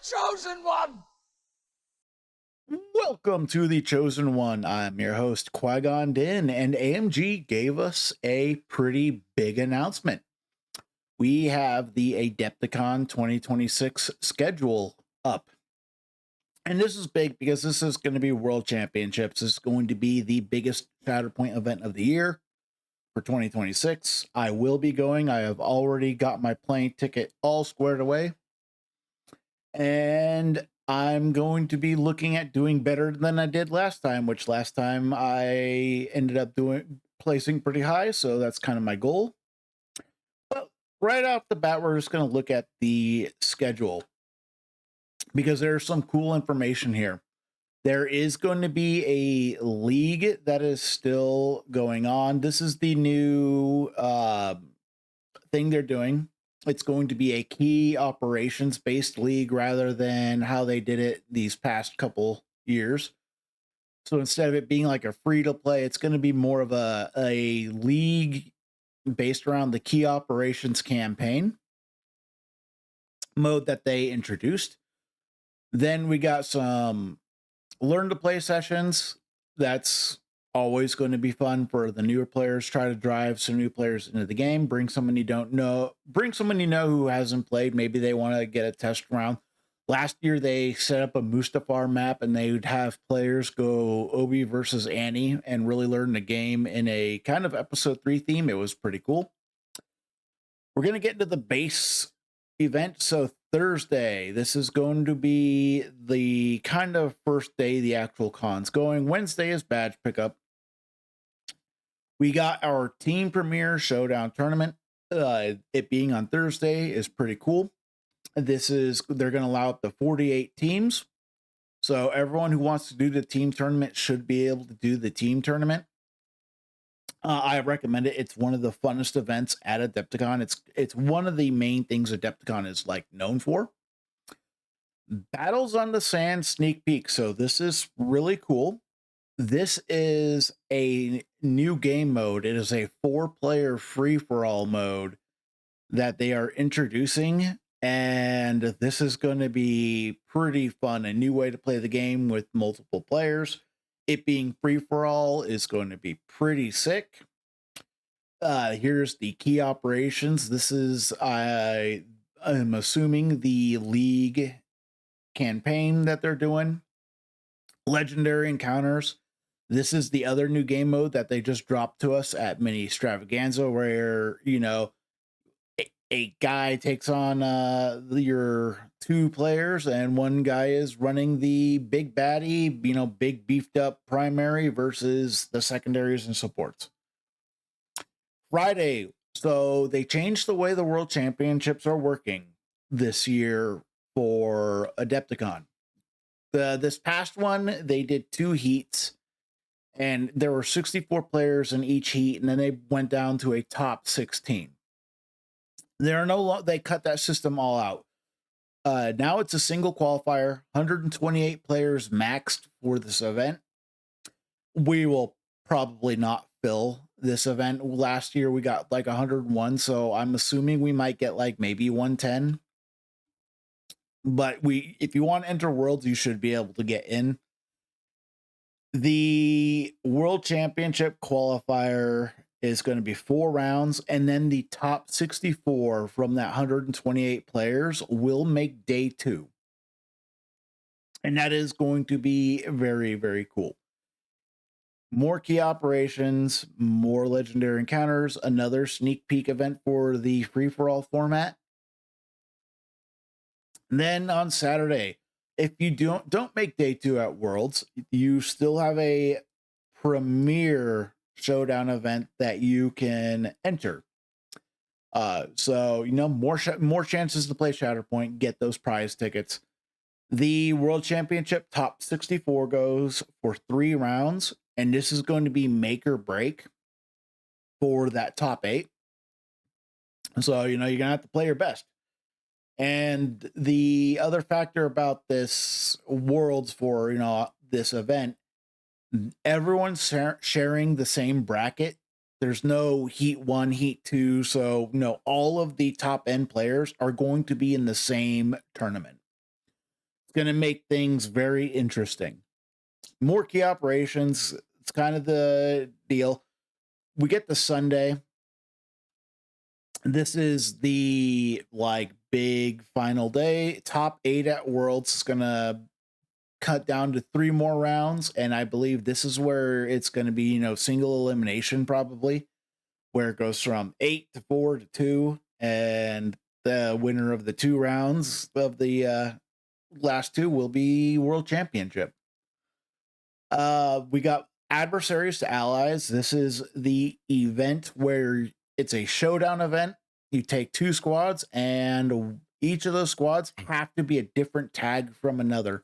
Chosen One! Welcome to the Chosen One. I'm your host, Qui-Gon Din, and AMG gave us a pretty big announcement. We have the Adepticon 2026 schedule up. And this is big because this is going to be World Championships. This is going to be the biggest Shatterpoint event of the year for 2026. I will be going. I have already got my plane ticket all squared away. And I'm going to be looking at doing better than I did last time, which last time I ended up placing pretty high. So that's kind of my goal. But right off the bat, we're just going to look at the schedule because there's some cool information here. There is going to be a league that is still going on. This is the new thing they're doing. It's going to be a key operations based league rather than how they did it these past couple years. So instead of it being like a free to play, it's going to be more of a league based around the key operations campaign mode that they introduced. Then we got some learn to play sessions. That's always going to be fun for the newer players. Try to drive some new players into the game. Bring someone you don't know. Bring someone you know who hasn't played. Maybe they want to get a test round. Last year they set up a Mustafar map and they would have players go Obi versus Annie and really learn the game in a kind of episode 3 theme. It was pretty cool. We're going to get into the base event. So Thursday, this is going to be the kind of first day the actual con's going. Wednesday is badge pickup. We got our team premiere showdown tournament. It being on Thursday is pretty cool. They're going to allow up to 48 teams. So everyone who wants to do the team tournament should be able to do the team tournament. I recommend it. It's one of the funnest events at Adepticon. It's one of the main things Adepticon is like known for. Battles on the Sand sneak peek. So this is really cool. This is a new game mode. It is a 4-player free-for-all mode that they are introducing. And this is going to be pretty fun. A new way to play the game with multiple players. It being free-for-all is going to be pretty sick. Here's the key operations. This is, I'm assuming, the league campaign that they're doing. Legendary encounters. This is the other new game mode that they just dropped to us at Mini Extravaganza, where, you know, a guy takes on your 2 players and one guy is running the big baddie, you know, big beefed up primary versus the secondaries and supports. Friday. So they changed the way the World Championships are working this year for Adepticon. This past one, they did 2 heats and there were 64 players in each heat, and then they went down to a top 16. They cut that system all out. Now it's a single qualifier, 128 players maxed for this event. We will probably not fill this event. Last year we got like 101, so I'm assuming we might get like maybe 110. But if you want to enter Worlds, you should be able to get in. The World Championship qualifier is going to be 4 rounds, and then the top 64 from that 128 players will make day 2. And that is going to be very, very cool. More key operations, more legendary encounters, another sneak peek event for the free-for-all format. And then on Saturday, if you don't make day 2 at Worlds, you still have a premier showdown event that you can enter. So, you know, more chances to play Shatterpoint, get those prize tickets. The World Championship top 64 goes for 3 rounds, and this is going to be make or break for that top 8. So, you know, you're going to have to play your best. And the other factor about this Worlds for, you know, this event, everyone's sharing the same bracket. There's no heat 1, heat 2. So, no, all of the top end players are going to be in the same tournament. going to make things very interesting. More key operations. It's kind of the deal. We get the Sunday. This is the like big final day. Top 8 at Worlds is going to cut down to 3 more rounds. And I believe this is where it's going to be, single elimination probably, where it goes from 8 to 4 to 2. And the winner of the 2 rounds of the last 2 will be world championship. We got adversaries to allies. This is the event where it's a showdown event. You take 2 squads, and each of those squads have to be a different tag from another.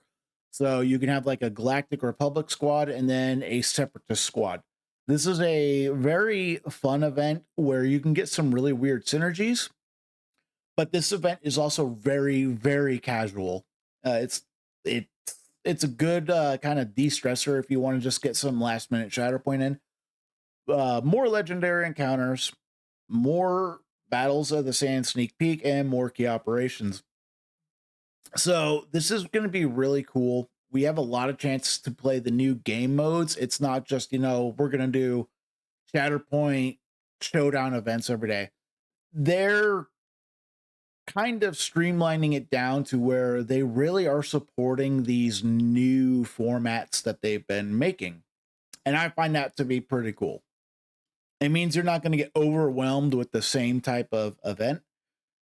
So you can have like a Galactic Republic squad and then a Separatist squad. This is a very fun event where you can get some really weird synergies. But this event is also very, very casual. It's a good kind of de-stressor if you want to just get some last minute Shatterpoint in. More legendary encounters, more battles of the sand sneak peek, and more key operations. So this is going to be really cool. We have a lot of chances to play the new game modes. It's not just, we're going to do Shatterpoint showdown events every day. They're kind of streamlining it down to where they really are supporting these new formats that they've been making. And I find that to be pretty cool. It means you're not going to get overwhelmed with the same type of event.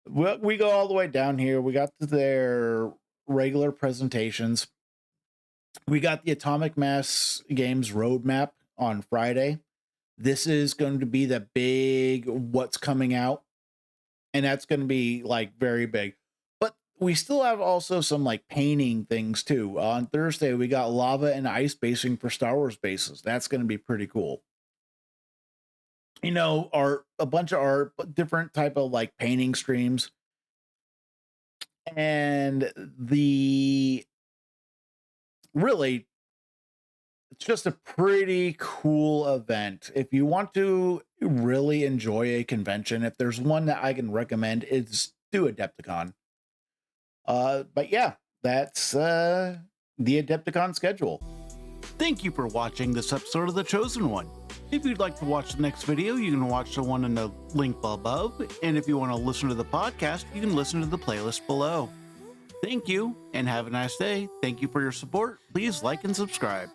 We go all the way down here. We got their regular presentations. We got the Atomic Mass Games roadmap on Friday. This is going to be the big what's coming out. And that's going to be like very big. But we still have also some like painting things too. On Thursday, we got lava and ice basing for Star Wars bases. That's going to be pretty cool. Art, a bunch of art, but different type of like painting streams. And it's just a pretty cool event. If you want to really enjoy a convention, if there's one that I can recommend, it's do Adepticon. But yeah, that's the Adepticon schedule. Thank you for watching this episode of The Chosen One. If you'd like to watch the next video, you can watch the one in the link above. And if you want to listen to the podcast, you can listen to the playlist below. Thank you and have a nice day. Thank you for your support. Please like and subscribe.